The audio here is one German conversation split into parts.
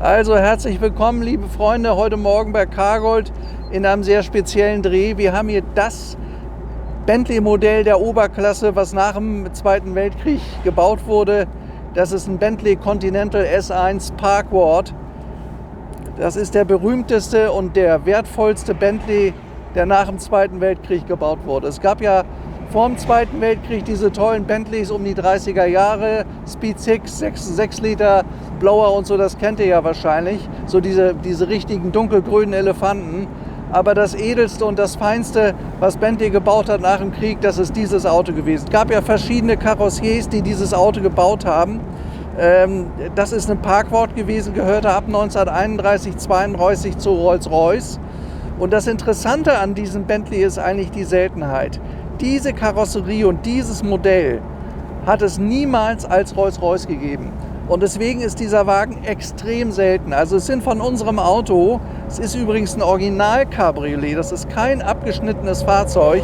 Also herzlich willkommen, liebe Freunde, heute Morgen bei Cargold in einem sehr speziellen Dreh. Wir haben hier das Bentley-Modell der Oberklasse, was nach dem Zweiten Weltkrieg gebaut wurde. Das ist ein Bentley Continental S1 Parkward. Das ist der berühmteste und der wertvollste Bentley, der nach dem Zweiten Weltkrieg gebaut wurde. Es gab ja vor dem Zweiten Weltkrieg diese tollen Bentleys um die 30er Jahre, Speed 6, 6 Liter Blower und so, das kennt ihr ja wahrscheinlich. So diese richtigen dunkelgrünen Elefanten. Aber das edelste und das feinste, was Bentley gebaut hat nach dem Krieg, das ist dieses Auto gewesen. Es gab ja verschiedene Karossiers, die dieses Auto gebaut haben. Das ist ein Parkward gewesen, gehörte ab 1931, 1932 zu Rolls-Royce. Und das Interessante an diesem Bentley ist eigentlich die Seltenheit. Diese Karosserie und dieses Modell hat es niemals als Rolls-Royce gegeben. Und deswegen ist dieser Wagen extrem selten. Also es sind von unserem Auto, es ist übrigens ein Original-Cabriolet, das ist kein abgeschnittenes Fahrzeug.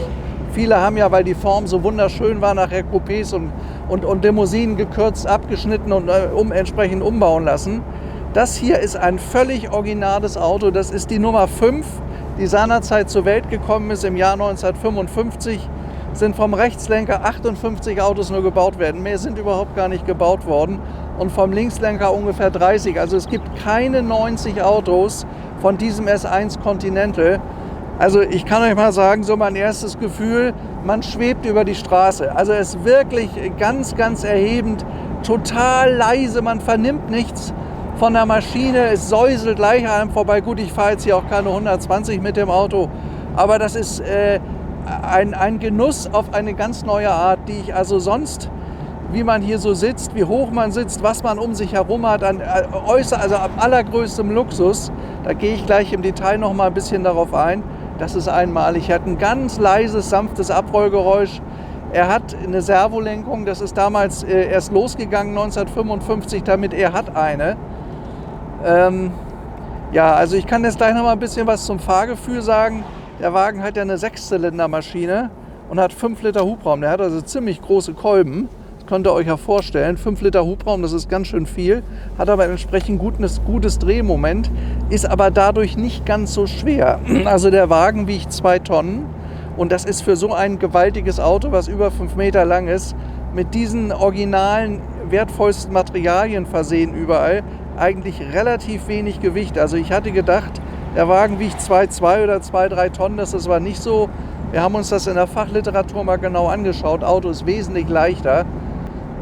Viele haben ja, weil die Form so wunderschön war, nachher Coupés und Limousinen gekürzt, abgeschnitten und entsprechend umbauen lassen. Das hier ist ein völlig originales Auto, das ist die Nummer 5, die seinerzeit zur Welt gekommen ist im Jahr 1955. Sind vom Rechtslenker 58 Autos nur gebaut werden. Mehr sind überhaupt gar nicht gebaut worden. Und vom Linkslenker ungefähr 30. Also es gibt keine 90 Autos von diesem S1 Continental. Also ich kann euch mal sagen, so mein erstes Gefühl, man schwebt über die Straße. Also es ist wirklich ganz, ganz erhebend, total leise, man vernimmt nichts von der Maschine. Es säuselt gleich an einem vorbei. Gut, ich fahre jetzt hier auch keine 120 mit dem Auto, aber das ist ein Genuss auf eine ganz neue Art, die ich also sonst, wie man hier so sitzt, wie hoch man sitzt, was man um sich herum hat, am allergrößtem Luxus, da gehe ich gleich im Detail noch mal ein bisschen darauf ein, das ist einmalig. Er hat ein ganz leises, sanftes Abrollgeräusch. Er hat eine Servolenkung, das ist damals erst losgegangen, 1955, damit er hat eine. Ja, also ich kann jetzt gleich noch mal ein bisschen was zum Fahrgefühl sagen. Der Wagen hat ja eine 6-Zylinder-Maschine und hat 5 Liter Hubraum. Der hat also ziemlich große Kolben. Das könnt ihr euch ja vorstellen. 5 Liter Hubraum, das ist ganz schön viel. Hat aber entsprechend gutes Drehmoment. Ist aber dadurch nicht ganz so schwer. Also der Wagen wiegt 2 Tonnen. Und das ist für so ein gewaltiges Auto, was über 5 Meter lang ist, mit diesen originalen, wertvollsten Materialien versehen überall, eigentlich relativ wenig Gewicht. Also ich hatte gedacht, der Wagen wiegt 2,2 oder 2,3 Tonnen, das ist aber nicht so. Wir haben uns das in der Fachliteratur mal genau angeschaut. Auto ist wesentlich leichter.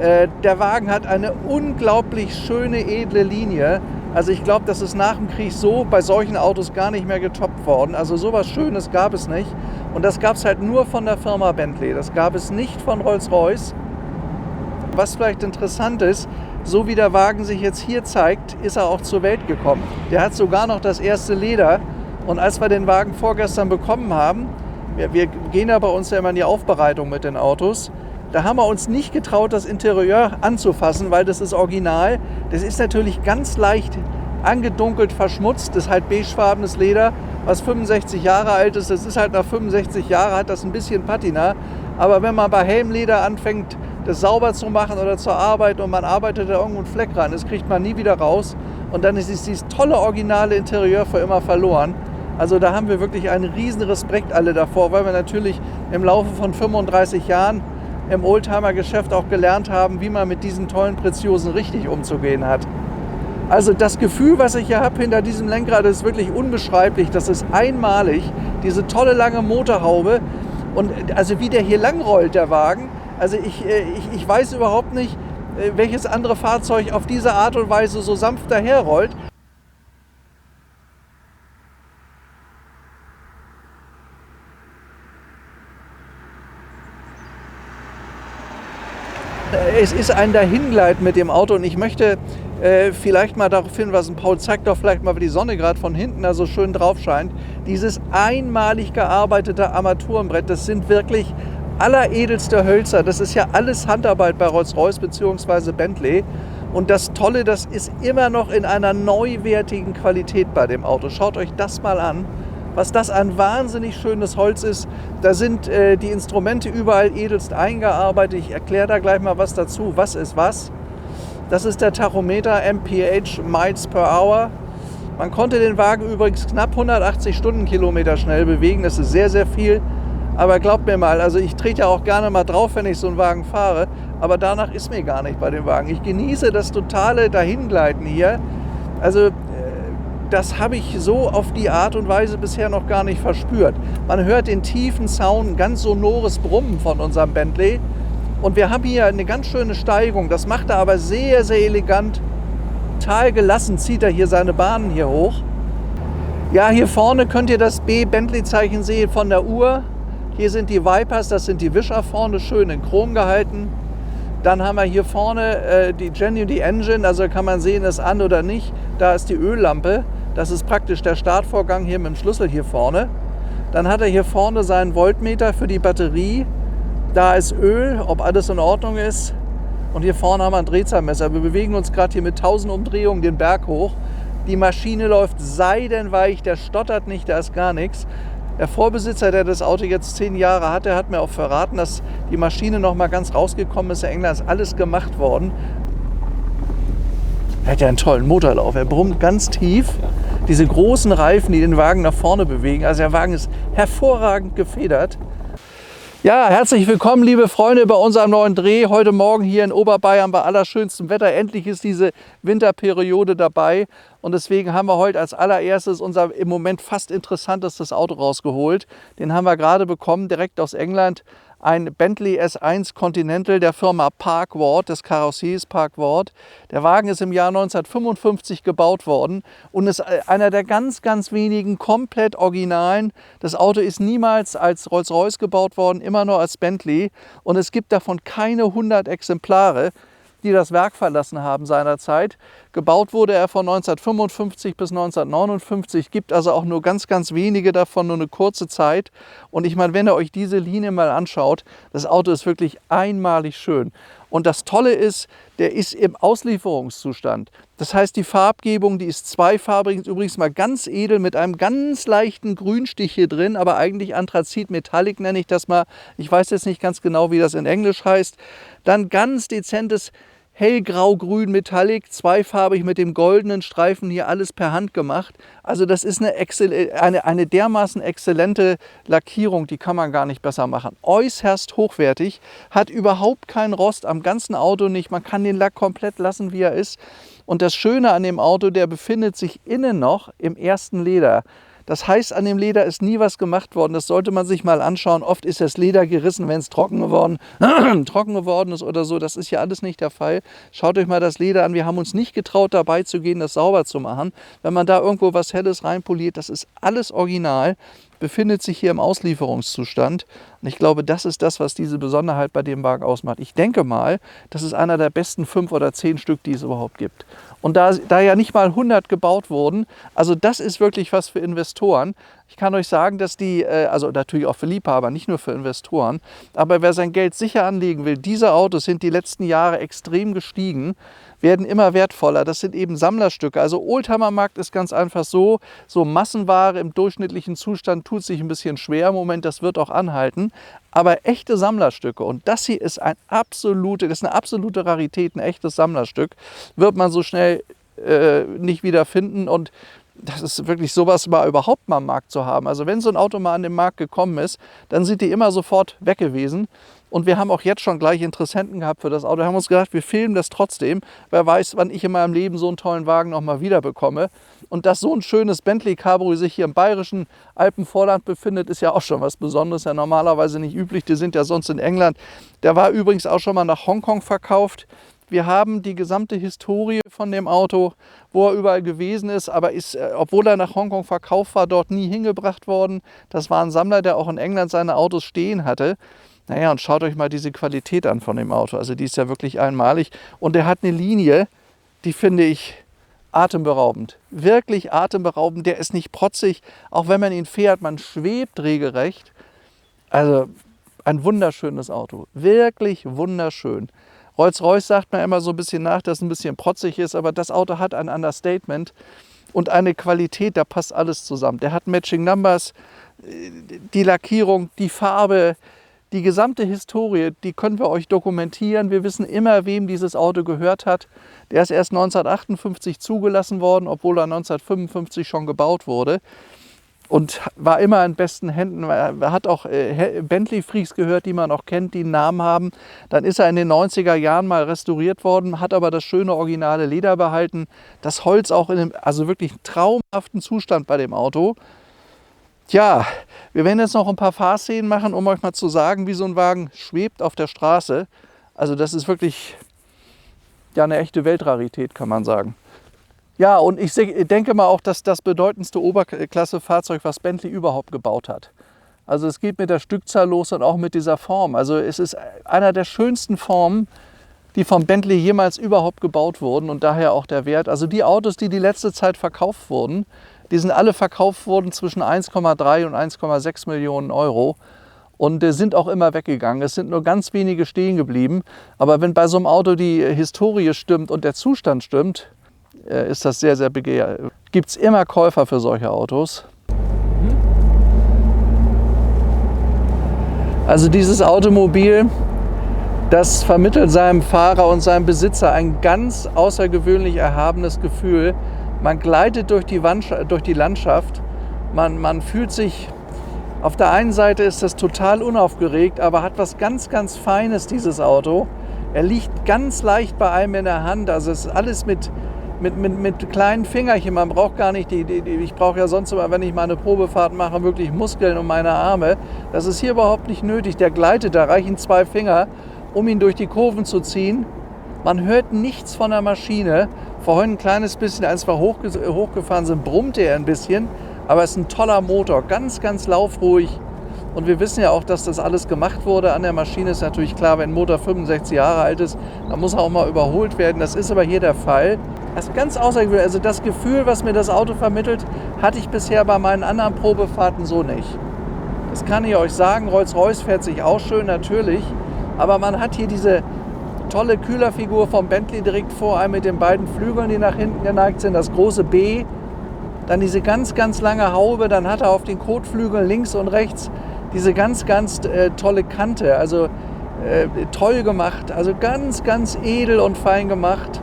Der Wagen hat eine unglaublich schöne, edle Linie. Also ich glaube, das ist nach dem Krieg so bei solchen Autos gar nicht mehr getoppt worden. Also sowas Schönes gab es nicht. Und das gab es halt nur von der Firma Bentley. Das gab es nicht von Rolls-Royce. Was vielleicht interessant ist, so wie der Wagen sich jetzt hier zeigt, ist er auch zur Welt gekommen. Der hat sogar noch das erste Leder. Und als wir den Wagen vorgestern bekommen haben, wir gehen ja bei uns ja immer in die Aufbereitung mit den Autos, da haben wir uns nicht getraut, das Interieur anzufassen, weil das ist original. Das ist natürlich ganz leicht angedunkelt, verschmutzt. Das ist halt beigefarbenes Leder, was 65 Jahre alt ist. Das ist halt nach 65 Jahren, hat das ein bisschen Patina. Aber wenn man bei Helmleder anfängt, das sauber zu machen oder zur Arbeit und man arbeitet da irgendwo einen Fleck rein, das kriegt man nie wieder raus und dann ist dieses tolle originale Interieur für immer verloren. Also da haben wir wirklich einen riesen Respekt alle davor, weil wir natürlich im Laufe von 35 Jahren im Oldtimer-Geschäft auch gelernt haben, wie man mit diesen tollen Preziosen richtig umzugehen hat. Also das Gefühl, was ich hier habe hinter diesem Lenkrad, ist wirklich unbeschreiblich, das ist einmalig, diese tolle lange Motorhaube und also wie der hier langrollt, der Wagen. Also ich weiß überhaupt nicht, welches andere Fahrzeug auf diese Art und Weise so sanft daherrollt. Es ist ein Dahingleiten mit dem Auto und ich möchte vielleicht mal darauf hinweisen, Paul, zeig doch vielleicht mal, wie die Sonne gerade von hinten da so schön drauf scheint. Dieses einmalig gearbeitete Armaturenbrett, das sind wirklich alleredelste Hölzer. Das ist ja alles Handarbeit bei Rolls-Royce bzw. Bentley. Und das Tolle, das ist immer noch in einer neuwertigen Qualität bei dem Auto. Schaut euch das mal an, was das ein wahnsinnig schönes Holz ist. Da sind die Instrumente überall edelst eingearbeitet. Ich erkläre da gleich mal was dazu. Was ist was? Das ist der Tachometer MPH, Miles per Hour. Man konnte den Wagen übrigens knapp 180 Stundenkilometer schnell bewegen. Das ist sehr, sehr viel. Aber glaubt mir mal, also ich trete ja auch gerne mal drauf, wenn ich so einen Wagen fahre. Aber danach ist mir gar nicht bei dem Wagen. Ich genieße das totale Dahingleiten hier. Also das habe ich so auf die Art und Weise bisher noch gar nicht verspürt. Man hört den tiefen Sound, ein ganz sonores Brummen von unserem Bentley. Und wir haben hier eine ganz schöne Steigung. Das macht er aber sehr, sehr elegant. Total gelassen zieht er hier seine Bahnen hier hoch. Ja, hier vorne könnt ihr das B-Bentley-Zeichen sehen von der Uhr. Hier sind die Wipers, das sind die Wischer vorne, schön in Chrom gehalten. Dann haben wir hier vorne die Genuine Engine, also kann man sehen, ist an oder nicht. Da ist die Öllampe, das ist praktisch der Startvorgang hier mit dem Schlüssel hier vorne. Dann hat er hier vorne seinen Voltmeter für die Batterie. Da ist Öl, ob alles in Ordnung ist. Und hier vorne haben wir ein Drehzahlmesser. Wir bewegen uns gerade hier mit 1000 Umdrehungen den Berg hoch. Die Maschine läuft seidenweich, der stottert nicht, da ist gar nichts. Der Vorbesitzer, der das Auto jetzt 10 Jahre hatte, hat mir auch verraten, dass die Maschine noch mal ganz rausgekommen ist. In England ist alles gemacht worden. Er hat ja einen tollen Motorlauf. Er brummt ganz tief. Diese großen Reifen, die den Wagen nach vorne bewegen. Also der Wagen ist hervorragend gefedert. Ja, herzlich willkommen, liebe Freunde, bei unserem neuen Dreh. Heute Morgen hier in Oberbayern bei allerschönstem Wetter. Endlich ist diese Winterperiode dabei. Und deswegen haben wir heute als allererstes unser im Moment fast interessantestes Auto rausgeholt. Den haben wir gerade bekommen, direkt aus England. Ein Bentley S1 Continental der Firma Park Ward, des Karossiers Park Ward. Der Wagen ist im Jahr 1955 gebaut worden und ist einer der ganz, ganz wenigen komplett originalen. Das Auto ist niemals als Rolls-Royce gebaut worden, immer nur als Bentley. Und es gibt davon keine 100 Exemplare, die das Werk verlassen haben seinerzeit. Gebaut wurde er von 1955 bis 1959, gibt also auch nur ganz, ganz wenige davon, nur eine kurze Zeit. Und ich meine, wenn ihr euch diese Linie mal anschaut, das Auto ist wirklich einmalig schön. Und das Tolle ist, der ist im Auslieferungszustand. Das heißt, die Farbgebung, die ist zweifarbig, übrigens mal ganz edel mit einem ganz leichten Grünstich hier drin, aber eigentlich Anthrazit Metallic nenne ich das mal. Ich weiß jetzt nicht ganz genau, wie das in Englisch heißt. Dann ganz dezentes hellgrau-grün Metallic, zweifarbig mit dem goldenen Streifen hier alles per Hand gemacht. Also das ist eine dermaßen exzellente Lackierung, die kann man gar nicht besser machen. Äußerst hochwertig, hat überhaupt keinen Rost am ganzen Auto nicht. Man kann den Lack komplett lassen, wie er ist. Und das Schöne an dem Auto, der befindet sich innen noch im ersten Leder. Das heißt, an dem Leder ist nie was gemacht worden. Das sollte man sich mal anschauen. Oft ist das Leder gerissen, wenn es trocken geworden ist oder so. Das ist ja alles nicht der Fall. Schaut euch mal das Leder an. Wir haben uns nicht getraut, dabei zu gehen, das sauber zu machen. Wenn man da irgendwo was Helles reinpoliert, das ist alles original, befindet sich hier im Auslieferungszustand. Und ich glaube, das ist das, was diese Besonderheit bei dem Wagen ausmacht. Ich denke mal, das ist einer der besten 5 oder 10 Stück, die es überhaupt gibt. Und da ja nicht mal 100 gebaut wurden, also das ist wirklich was für Investoren. Ich kann euch sagen, dass die, also natürlich auch für Liebhaber, nicht nur für Investoren, aber wer sein Geld sicher anlegen will, diese Autos sind die letzten Jahre extrem gestiegen, werden immer wertvoller. Das sind eben Sammlerstücke. Also Oldtimer-Markt ist ganz einfach so Massenware im durchschnittlichen Zustand tut sich ein bisschen schwer im Moment, das wird auch anhalten. Aber echte Sammlerstücke, und das hier ist eine absolute Rarität, ein echtes Sammlerstück, wird man so schnell nicht wieder finden. Und das ist wirklich sowas mal überhaupt mal am Markt zu haben. Also wenn so ein Auto mal an den Markt gekommen ist, dann sind die immer sofort weg gewesen. Und wir haben auch jetzt schon gleich Interessenten gehabt für das Auto. Wir haben uns gedacht, wir filmen das trotzdem. Wer weiß, wann ich in meinem Leben so einen tollen Wagen noch mal wieder bekomme. Und dass so ein schönes Bentley Cabrio sich hier im bayerischen Alpenvorland befindet, ist ja auch schon was Besonderes. Ja normalerweise nicht üblich. Die sind ja sonst in England. Der war übrigens auch schon mal nach Hongkong verkauft. Wir haben die gesamte Historie von dem Auto, wo er überall gewesen ist, aber ist, obwohl er nach Hongkong verkauft war, dort nie hingebracht worden. Das war ein Sammler, der auch in England seine Autos stehen hatte. Naja, und schaut euch mal diese Qualität an von dem Auto. Also die ist ja wirklich einmalig. Und der hat eine Linie, die finde ich atemberaubend. Wirklich atemberaubend. Der ist nicht protzig, auch wenn man ihn fährt. Man schwebt regelrecht. Also ein wunderschönes Auto. Wirklich wunderschön. Rolls-Royce sagt man immer so ein bisschen nach, dass es ein bisschen protzig ist, aber das Auto hat ein Understatement und eine Qualität, da passt alles zusammen. Der hat Matching Numbers, die Lackierung, die Farbe, Die gesamte Historie, die können wir euch dokumentieren. Wir wissen immer, wem dieses Auto gehört hat. Der ist erst 1958 zugelassen worden, obwohl er 1955 schon gebaut wurde. Und war immer in besten Händen. Er hat auch Bentley-Freaks gehört, die man auch kennt, die einen Namen haben. Dann ist er in den 90er Jahren mal restauriert worden, hat aber das schöne originale Leder behalten. Das Holz auch in einem also wirklich traumhaften Zustand bei dem Auto. Tja, wir werden jetzt noch ein paar Fahrszenen machen, um euch mal zu sagen, wie so ein Wagen schwebt auf der Straße. Also das ist wirklich ja, eine echte Weltrarität, kann man sagen. Ja, und ich denke mal auch, dass das bedeutendste Oberklasse-Fahrzeug, was Bentley überhaupt gebaut hat. Also es geht mit der Stückzahl los und auch mit dieser Form. Also es ist einer der schönsten Formen, die von Bentley jemals überhaupt gebaut wurden und daher auch der Wert. Also die Autos, die letzte Zeit verkauft wurden, die sind alle verkauft worden zwischen 1,3 und 1,6 Millionen Euro und sind auch immer weggegangen. Es sind nur ganz wenige stehen geblieben. Aber wenn bei so einem Auto die Historie stimmt und der Zustand stimmt, ist das sehr, sehr begehrt. Gibt es immer Käufer für solche Autos. Also dieses Automobil, das vermittelt seinem Fahrer und seinem Besitzer ein ganz außergewöhnlich erhabenes Gefühl. Man gleitet durch die Landschaft, man fühlt sich, auf der einen Seite ist das total unaufgeregt, aber hat was ganz, ganz Feines, dieses Auto. Er liegt ganz leicht bei einem in der Hand, also es ist alles mit kleinen Fingerchen, man braucht gar nicht ich brauche ja sonst immer, wenn ich mal eine Probefahrt mache, wirklich Muskeln um meine Arme. Das ist hier überhaupt nicht nötig, der gleitet, da reichen 2 Finger, um ihn durch die Kurven zu ziehen. Man hört nichts von der Maschine. Vorhin ein kleines bisschen, als wir hochgefahren sind, brummte er ein bisschen. Aber es ist ein toller Motor, ganz, ganz laufruhig. Und wir wissen ja auch, dass das alles gemacht wurde an der Maschine. Ist natürlich klar, wenn ein Motor 65 Jahre alt ist, dann muss er auch mal überholt werden. Das ist aber hier der Fall. Das ist ganz außergewöhnlich. Also das Gefühl, was mir das Auto vermittelt, hatte ich bisher bei meinen anderen Probefahrten so nicht. Das kann ich euch sagen. Rolls-Royce fährt sich auch schön, natürlich. Aber man hat hier diese tolle Kühlerfigur vom Bentley direkt vor einem mit den beiden Flügeln, die nach hinten geneigt sind, das große B, dann diese ganz, ganz lange Haube, dann hat er auf den Kotflügeln links und rechts diese ganz, ganz tolle Kante, also toll gemacht, also ganz, ganz edel und fein gemacht.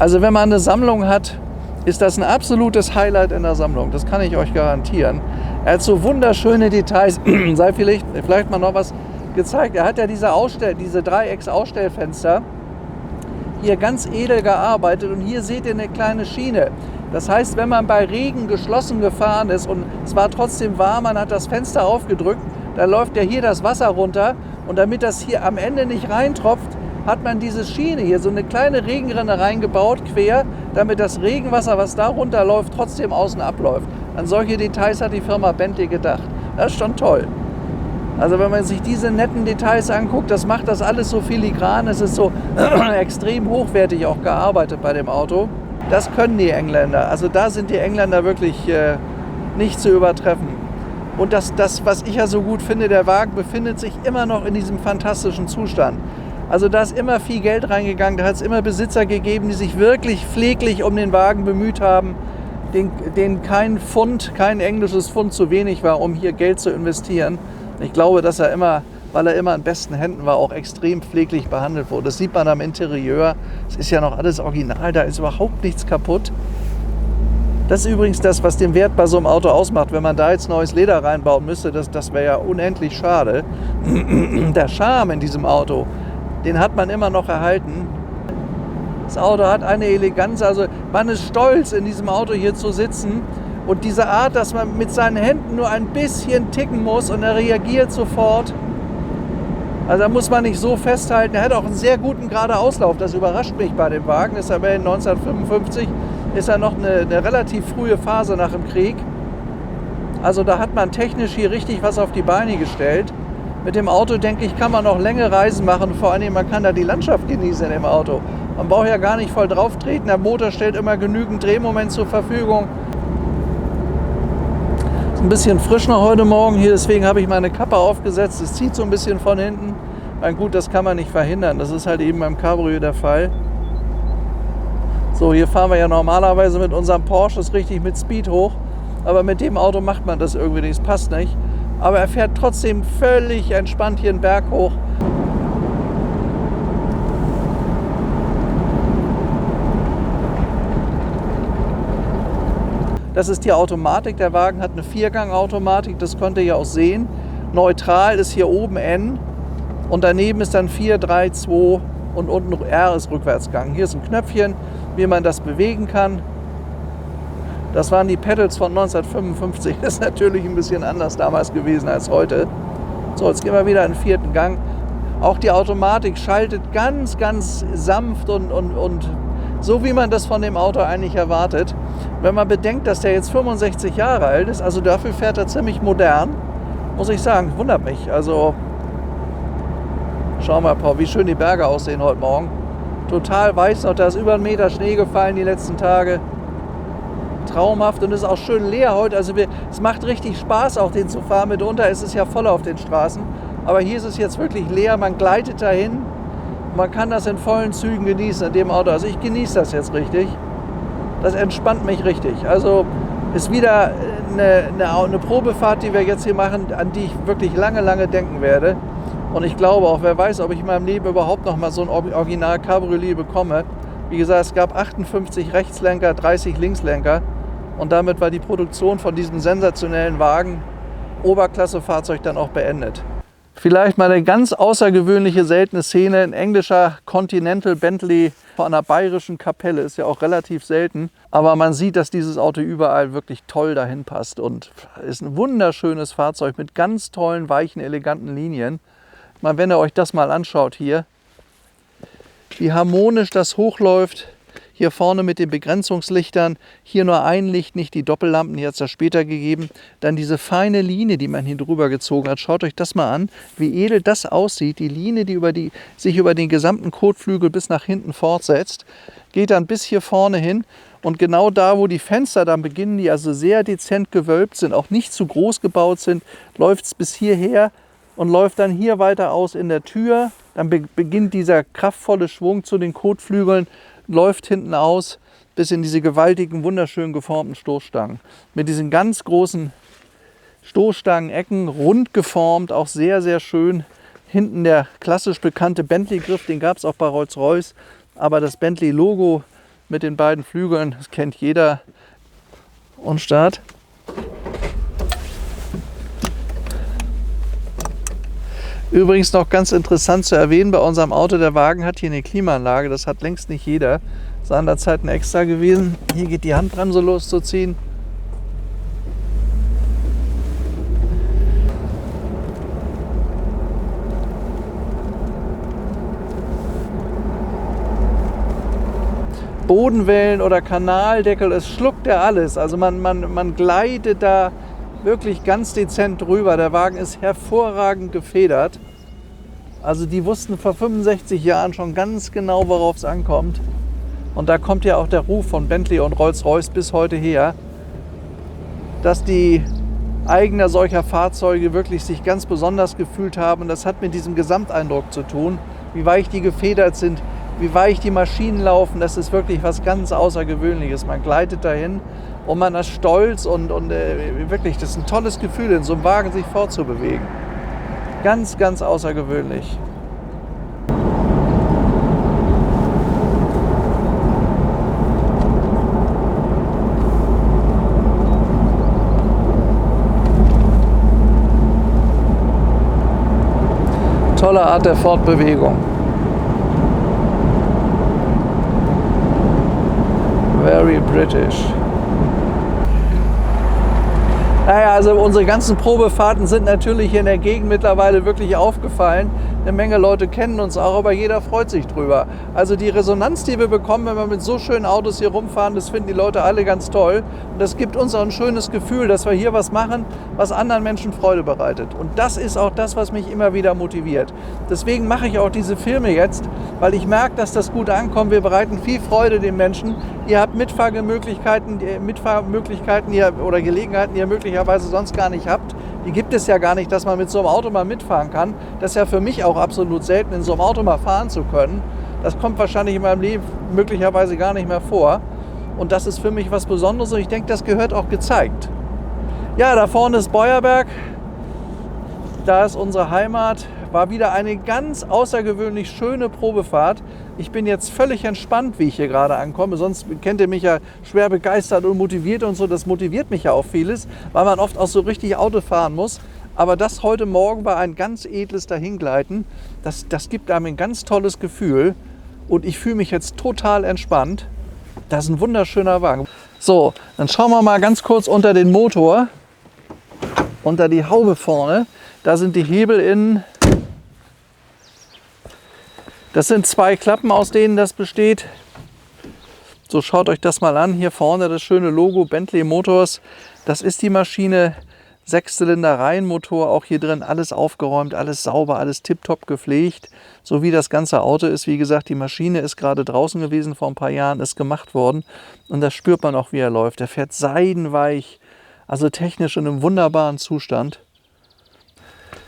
Also wenn man eine Sammlung hat, ist das ein absolutes Highlight in der Sammlung, das kann ich euch garantieren. Er hat so wunderschöne Details, sei vielleicht mal noch was gezeigt. Er hat ja diese Dreiecks-Ausstellfenster hier ganz edel gearbeitet und hier seht ihr eine kleine Schiene. Das heißt, wenn man bei Regen geschlossen gefahren ist und es war trotzdem warm, man hat das Fenster aufgedrückt, dann läuft ja hier das Wasser runter und damit das hier am Ende nicht reintropft, hat man diese Schiene hier, so eine kleine Regenrinne reingebaut, quer, damit das Regenwasser, was da runterläuft, trotzdem außen abläuft. An solche Details hat die Firma Bentley gedacht. Das ist schon toll. Also wenn man sich diese netten Details anguckt, das macht das alles so filigran, es ist so extrem hochwertig auch gearbeitet bei dem Auto. Das können die Engländer, also da sind die Engländer wirklich nicht zu übertreffen. Und das, was ich ja so gut finde, der Wagen befindet sich immer noch in diesem fantastischen Zustand. Also da ist immer viel Geld reingegangen, da hat es immer Besitzer gegeben, die sich wirklich pfleglich um den Wagen bemüht haben, denen kein englisches Pfund zu wenig war, um hier Geld zu investieren. Ich glaube, dass er immer, weil er immer in besten Händen war, auch extrem pfleglich behandelt wurde. Das sieht man am Interieur. Es ist ja noch alles original, da ist überhaupt nichts kaputt. Das ist übrigens das, was den Wert bei so einem Auto ausmacht. Wenn man da jetzt neues Leder reinbauen müsste, das wäre ja unendlich schade. Der Charme in diesem Auto, den hat man immer noch erhalten. Das Auto hat eine Eleganz, also man ist stolz, in diesem Auto hier zu sitzen. Und diese Art, dass man mit seinen Händen nur ein bisschen ticken muss und er reagiert sofort. Also da muss man nicht so festhalten. Er hat auch einen sehr guten Geradeauslauf. Das überrascht mich bei dem Wagen. Ist aber in 1955 ist er noch eine relativ frühe Phase nach dem Krieg. Also da hat man technisch hier richtig was auf die Beine gestellt. Mit dem Auto, denke ich, kann man noch längere Reisen machen. Vor allem, man kann da die Landschaft genießen in dem Auto. Man braucht ja gar nicht voll drauf treten. Der Motor stellt immer genügend Drehmoment zur Verfügung. Ein bisschen frisch noch heute Morgen hier, deswegen habe ich meine Kappe aufgesetzt. Es zieht so ein bisschen von hinten. Na gut, das kann man nicht verhindern. Das ist halt eben beim Cabrio der Fall. So, hier fahren wir ja normalerweise mit unserem Porsche richtig mit Speed hoch. Aber mit dem Auto macht man das irgendwie nicht. Es passt nicht. Aber er fährt trotzdem völlig entspannt hier einen Berg hoch. Das ist die Automatik. Der Wagen hat eine Viergang-Automatik, das könnt ihr ja auch sehen. Neutral ist hier oben N und daneben ist dann 4, 3, 2 und unten R ist Rückwärtsgang. Hier ist ein Knöpfchen, wie man das bewegen kann. Das waren die Pedals von 1955. Das ist natürlich ein bisschen anders damals gewesen als heute. So, jetzt gehen wir wieder in den vierten Gang. Auch die Automatik schaltet ganz, ganz sanft und so, wie man das von dem Auto eigentlich erwartet. Wenn man bedenkt, dass der jetzt 65 Jahre alt ist, also dafür fährt er ziemlich modern, muss ich sagen, wundert mich. Also, schauen wir mal, wie schön die Berge aussehen heute Morgen. Total weiß noch, da ist über 1 Meter Schnee gefallen die letzten Tage. Traumhaft und es ist auch schön leer heute. Also es macht richtig Spaß, auch den zu fahren. Mitunter ist es ja voll auf den Straßen. Aber hier ist es jetzt wirklich leer, man gleitet dahin. Man kann das in vollen Zügen genießen in dem Auto. Also ich genieße das jetzt richtig. Das entspannt mich richtig. Also ist wieder eine Probefahrt, die wir jetzt hier machen, an die ich wirklich lange, lange denken werde. Und ich glaube auch, wer weiß, ob ich in meinem Leben überhaupt noch mal so ein Original Cabriolet bekomme. Wie gesagt, es gab 58 Rechtslenker, 30 Linkslenker. Und damit war die Produktion von diesem sensationellen Wagen, Oberklasse-Fahrzeug, dann auch beendet. Vielleicht mal eine ganz außergewöhnliche, seltene Szene. Ein englischer Continental Bentley vor einer bayerischen Kapelle. Ist ja auch relativ selten. Aber man sieht, dass dieses Auto überall wirklich toll dahin passt. Und ist ein wunderschönes Fahrzeug mit ganz tollen, weichen, eleganten Linien. Mal, wenn ihr euch das mal anschaut hier, wie harmonisch das hochläuft. Hier vorne mit den Begrenzungslichtern, hier nur ein Licht, nicht die Doppellampen, die hat es ja später gegeben. Dann diese feine Linie, die man hier drüber gezogen hat. Schaut euch das mal an, wie edel das aussieht. Die Linie, die sich über den gesamten Kotflügel bis nach hinten fortsetzt, geht dann bis hier vorne hin. Und genau da, wo die Fenster dann beginnen, die also sehr dezent gewölbt sind, auch nicht zu groß gebaut sind, läuft es bis hierher und läuft dann hier weiter aus in der Tür. Dann beginnt dieser kraftvolle Schwung zu den Kotflügeln, läuft hinten aus bis in diese gewaltigen, wunderschön geformten Stoßstangen. Mit diesen ganz großen Stoßstangenecken, rund geformt, auch sehr, sehr schön. Hinten der klassisch bekannte Bentley-Griff, den gab es auch bei Rolls-Royce. Aber das Bentley-Logo mit den beiden Flügeln, das kennt jeder. Und Start. Übrigens noch ganz interessant zu erwähnen, bei unserem Auto, der Wagen hat hier eine Klimaanlage, das hat längst nicht jeder. Seinerzeit extra gewesen. Hier geht die Handbremse loszuziehen. Bodenwellen oder Kanaldeckel, es schluckt ja alles. Also man gleitet da wirklich ganz dezent drüber. Der Wagen ist hervorragend gefedert. Also die wussten vor 65 Jahren schon ganz genau, worauf es ankommt. Und da kommt ja auch der Ruf von Bentley und Rolls-Royce bis heute her, dass die Eigner solcher Fahrzeuge wirklich sich ganz besonders gefühlt haben. Und das hat mit diesem Gesamteindruck zu tun, wie weich die gefedert sind, wie weich die Maschinen laufen. Das ist wirklich was ganz Außergewöhnliches. Man gleitet dahin und man ist stolz und wirklich, das ist ein tolles Gefühl, in so einem Wagen sich fortzubewegen. Ganz, ganz außergewöhnlich. Tolle Art der Fortbewegung. Very British. Naja, also unsere ganzen Probefahrten sind natürlich hier in der Gegend mittlerweile wirklich aufgefallen. Eine Menge Leute kennen uns auch, aber jeder freut sich drüber. Also die Resonanz, die wir bekommen, wenn wir mit so schönen Autos hier rumfahren, das finden die Leute alle ganz toll. Und das gibt uns auch ein schönes Gefühl, dass wir hier was machen, was anderen Menschen Freude bereitet. Und das ist auch das, was mich immer wieder motiviert. Deswegen mache ich auch diese Filme jetzt, weil ich merke, dass das gut ankommt. Wir bereiten viel Freude den Menschen. Ihr habt Mitfahrmöglichkeiten oder Gelegenheiten, die ihr möglicherweise sonst gar nicht habt. Die gibt es ja gar nicht, dass man mit so einem Auto mal mitfahren kann. Das ist ja für mich auch absolut selten, in so einem Auto mal fahren zu können. Das kommt wahrscheinlich in meinem Leben möglicherweise gar nicht mehr vor. Und das ist für mich was Besonderes und ich denke, das gehört auch gezeigt. Ja, da vorne ist Beuerberg. da ist unsere Heimat. War wieder eine ganz außergewöhnlich schöne Probefahrt. Ich bin jetzt völlig entspannt, wie ich hier gerade ankomme. Sonst kennt ihr mich ja schwer begeistert und motiviert und so. Das motiviert mich ja auch vieles, weil man oft auch so richtig Auto fahren muss. Aber das heute Morgen war ein ganz edles Dahingleiten. Das gibt einem ein ganz tolles Gefühl. Und ich fühle mich jetzt total entspannt. Das ist ein wunderschöner Wagen. So, dann schauen wir mal ganz kurz unter den Motor. Unter die Haube vorne. Da sind die Hebel innen. Das sind 2 Klappen, aus denen das besteht. So, schaut euch das mal an. Hier vorne das schöne Logo Bentley Motors. Das ist die Maschine. 6-Zylinder-Reihenmotor, auch hier drin alles aufgeräumt, alles sauber, alles tipptopp gepflegt. So wie das ganze Auto ist. Wie gesagt, die Maschine ist gerade draußen gewesen, vor ein paar Jahren ist gemacht worden. Und das spürt man auch, wie er läuft. Der fährt seidenweich, also technisch in einem wunderbaren Zustand.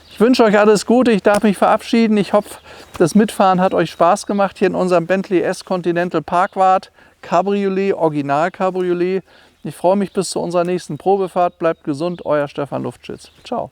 Ich wünsche euch alles Gute, ich darf mich verabschieden. Ich hoffe, das Mitfahren hat euch Spaß gemacht hier in unserem Bentley S Continental Parkwart Cabriolet, Original Cabriolet. Ich freue mich bis zu unserer nächsten Probefahrt. Bleibt gesund, euer Stefan Luftschütz. Ciao.